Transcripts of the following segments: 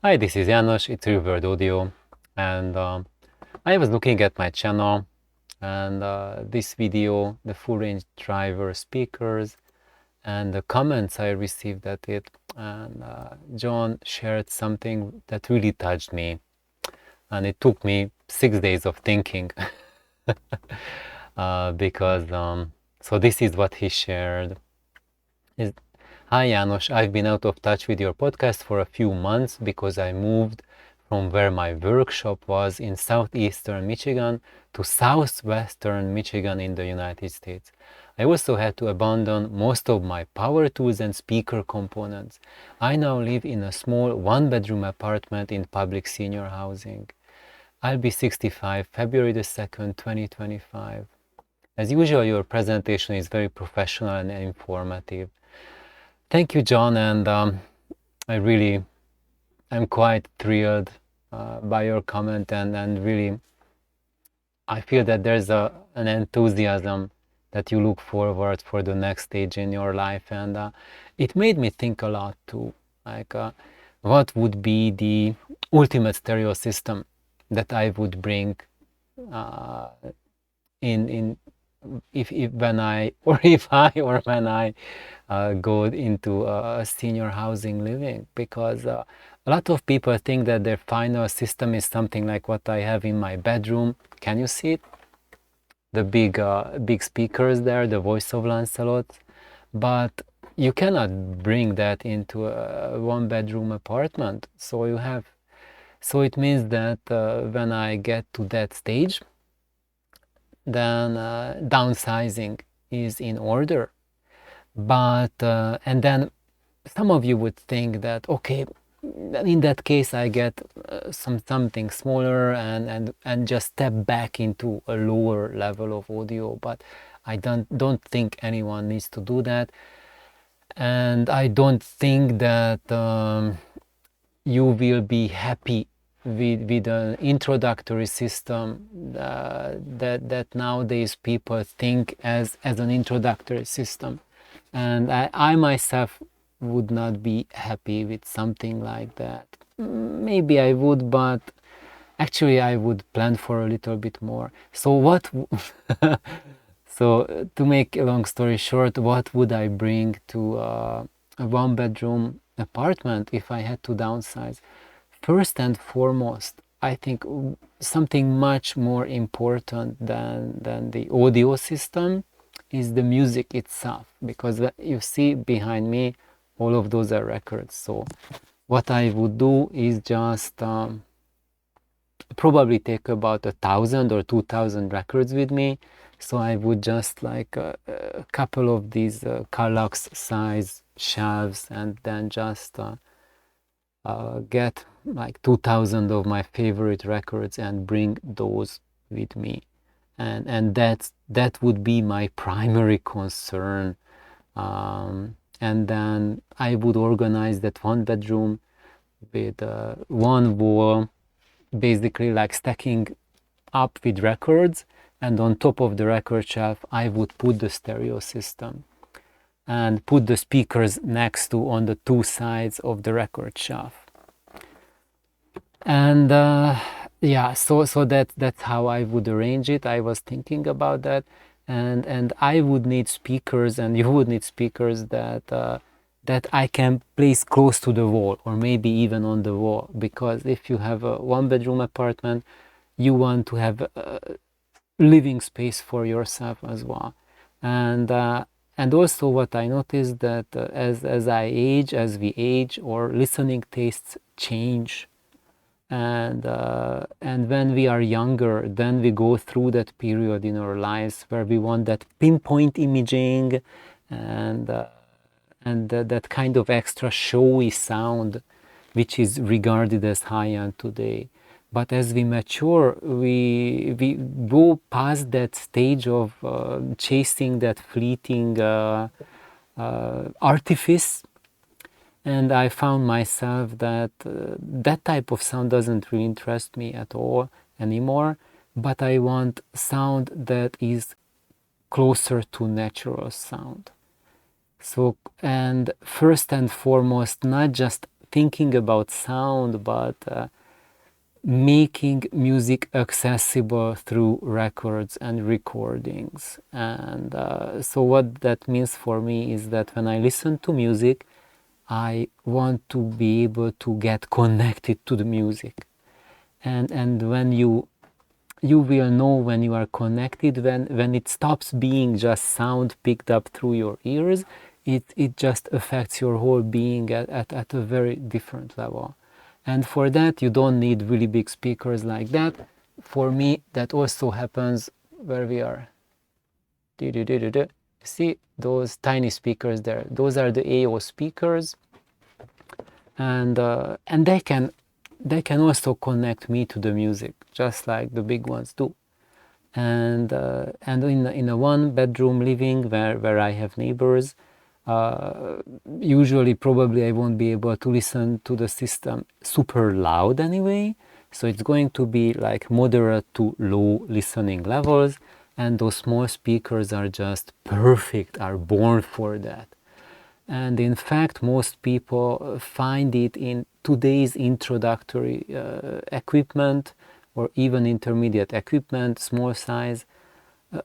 Hi, this is János, it's Reverb Audio, and I was looking at my channel, and this video, the full range driver speakers, and the comments I received at it, and John shared something that really touched me, and it took me 6 days of thinking, because, so this is what he shared. Hi János, I've been out of touch with your podcast for a few months because I moved from where my workshop was in southeastern Michigan to southwestern Michigan in the United States. I also had to abandon most of my power tools and speaker components. I now live in a small one-bedroom apartment in public senior housing. I'll be 65 February the 2nd, 2025. As usual, your presentation is very professional and informative. Thank you, John, and I'm quite thrilled by your comment, and really, I feel that there's an enthusiasm that you look forward for the next stage in your life, and it made me think a lot too, like what would be the ultimate stereo system that I would bring in if when I or if I or when I go into senior housing living, because a lot of people think that their final system is something like what I have in my bedroom. Can you see it? The big speakers there, the voice of Lancelot, but you cannot bring that into a one-bedroom apartment. So it means that when I get to that stage, then downsizing is in order. But and then some of you would think that, okay, in that case I get something smaller and just step back into a lower level of audio. But I don't think anyone needs to do that, and I don't think that you will be happy with an introductory system that nowadays people think as an introductory system. And I myself would not be happy with something like that. Maybe I would, but actually I would plan for a little bit more. So what so to make a long story short, what would I bring to a one-bedroom apartment if I had to downsize? First and foremost, I think something much more important than the audio system is the music itself, because you see behind me, all of those are records. So what I would do is just probably take about 1,000 or 2,000 records with me. So I would just like a couple of these Kallax size shelves, and then just get like 2,000 of my favorite records and bring those with me, and that would be my primary concern. And then I would organize that one bedroom with one wall, basically like stacking up with records, and on top of the record shelf I would put the stereo system and put the speakers next to on the two sides of the record shelf. And yeah, so that's how I would arrange it. I was thinking about that, and I would need speakers, and you would need speakers that I can place close to the wall, or maybe even on the wall, because if you have a one-bedroom apartment, you want to have living space for yourself as well. And also what I noticed that as we age, or listening tastes change, and when we are younger, then we go through that period in our lives where we want that pinpoint imaging, and that kind of extra showy sound, which is regarded as high-end today. But as we mature, we go past that stage of chasing that fleeting artifice, and I found myself that that type of sound doesn't really interest me at all anymore, but I want sound that is closer to natural sound. So, and first and foremost, not just thinking about sound, but making music accessible through records and recordings. And so what that means for me is that when I listen to music, I want to be able to get connected to the music. And when you will know when you are connected, when it stops being just sound picked up through your ears, it just affects your whole being at a very different level. And for that, you don't need really big speakers like that. For me, that also happens where we are. See those tiny speakers there? Those are the AO speakers, and they can also connect me to the music, just like the big ones do. And in a one bedroom living where I have neighbors, usually probably I won't be able to listen to the system super loud anyway, so it's going to be like moderate to low listening levels, and those small speakers are just perfect, are born for that. And in fact, most people find it in today's introductory equipment or even intermediate equipment, small size,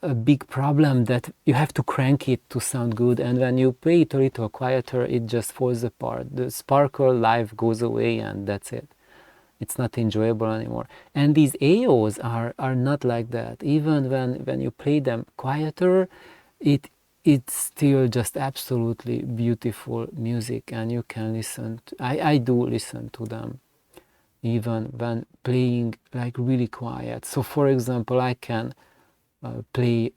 a big problem that you have to crank it to sound good, and when you play it a little quieter, it just falls apart. The sparkle life goes away, and that's it. It's not enjoyable anymore. And these AOs are not like that. Even when you play them quieter, it's still just absolutely beautiful music, and you can listen to, I do listen to them even when playing like really quiet. So for example, I can play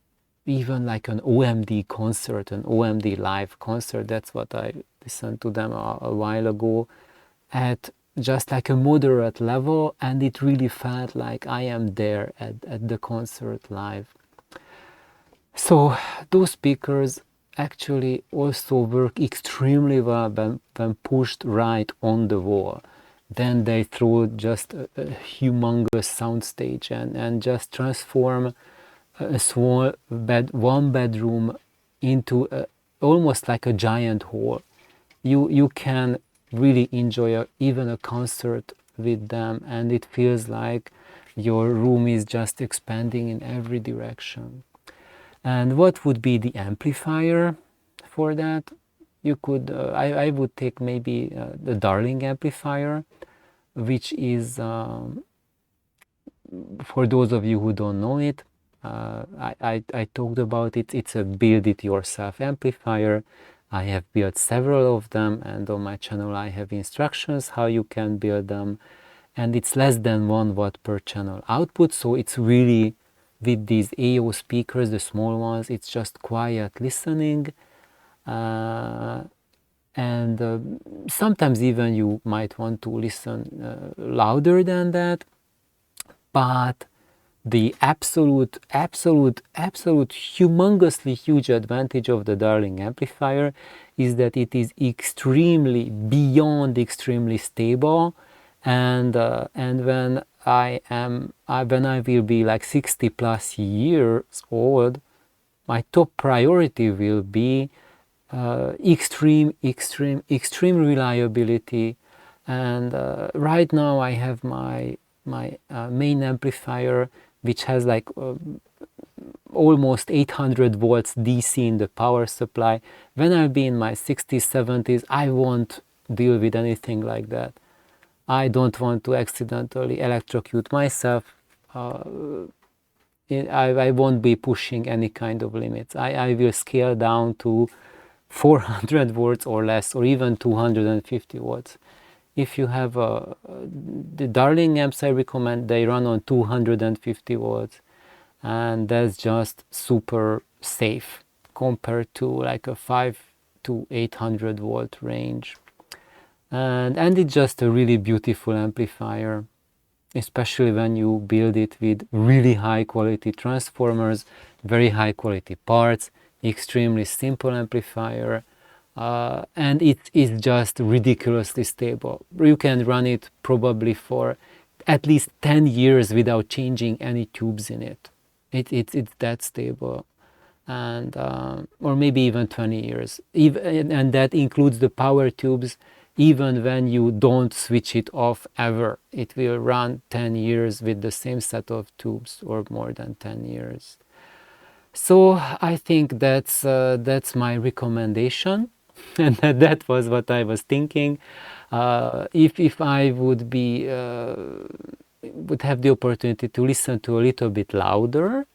even like an OMD concert, an OMD live concert. That's what I listened to them a while ago, at just like a moderate level, and it really felt like I am there at the concert live. So those speakers actually also work extremely well when pushed right on the wall. Then they throw just a humongous soundstage and just transform a small one bedroom into almost like a giant hall. You can really enjoy even a concert with them, and it feels like your room is just expanding in every direction. And what would be the amplifier for that? You could, I would take maybe the Darling amplifier, which is, for those of you who don't know it, I talked about it. It's a build-it-yourself amplifier. I have built several of them, and on my channel I have instructions how you can build them. And it's less than 1 watt per channel output, so it's really, with these AO speakers, the small ones, it's just quiet listening. And sometimes even you might want to listen louder than that, but the absolute humongously huge advantage of the Darling amplifier is that it is extremely, beyond extremely stable, and when I will be like 60 plus years old, my top priority will be extreme reliability. And right now I have my main amplifier, which has like almost 800 volts DC in the power supply. When I'll be in my 60s, 70s, I won't deal with anything like that. I don't want to accidentally electrocute myself. I won't be pushing any kind of limits. I will scale down to 400 volts or less, or even 250 watts. If you have the Darling amps I recommend, they run on 250 watts, and that's just super safe compared to like a 5 to 800 volt range. And it's just a really beautiful amplifier, especially when you build it with really high quality transformers, very high quality parts, extremely simple amplifier, and it is just ridiculously stable. You can run it probably for at least 10 years without changing any tubes in it. It's that stable. And or maybe even 20 years, and that includes the power tubes. even when you don't switch it off ever. It will run 10 years with the same set of tubes, or more than 10 years. So I think that's my recommendation, and that was what I was thinking. If I would have the opportunity to listen to a little bit louder,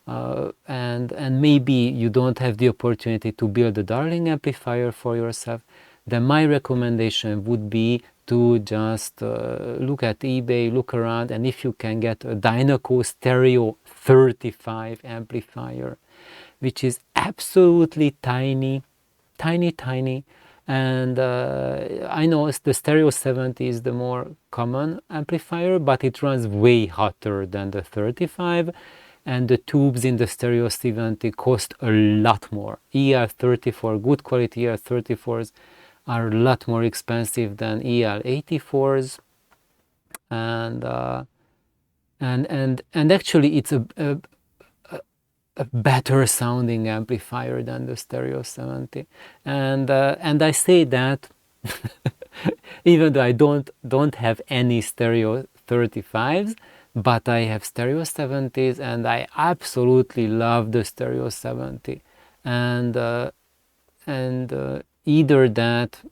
and maybe you don't have the opportunity to build a darling amplifier for yourself, then my recommendation would be to just look at eBay, look around, and if you can get a Dynaco Stereo 35 amplifier, which is absolutely tiny, tiny, and I know the Stereo 70 is the more common amplifier, but it runs way hotter than the 35, and the tubes in the Stereo 70 cost a lot more. EL34, good quality EL34s are a lot more expensive than EL84s, and actually it's a better sounding amplifier than the Stereo 70, and I say that even though I don't have any Stereo 35s, but I have Stereo 70s, and I absolutely love the Stereo 70, and either that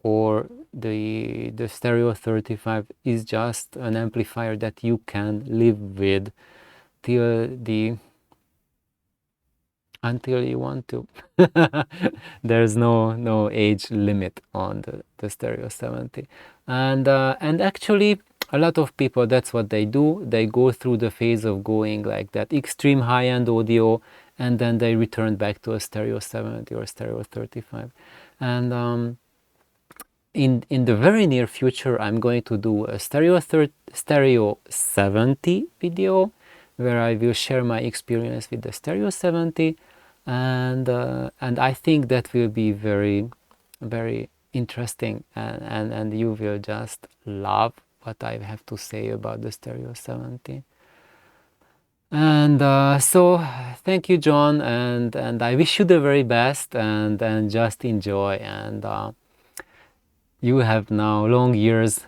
or the Stereo 35 is just an amplifier that you can live with until you want to. There's no age limit on the Stereo 70, and actually a lot of people, that's what they do. They go through the phase of going like that extreme high-end audio, and then they return back to a Stereo 70 or Stereo 35, and in the very near future I'm going to do a Stereo 70 video where I will share my experience with the Stereo 70, and I think that will be very, very interesting, and you will just love what I have to say about the Stereo 70. And so thank you, John, and I wish you the very best, and just enjoy, and you have now long years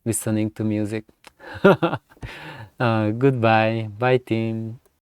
listening to music. Goodbye. Bye, team.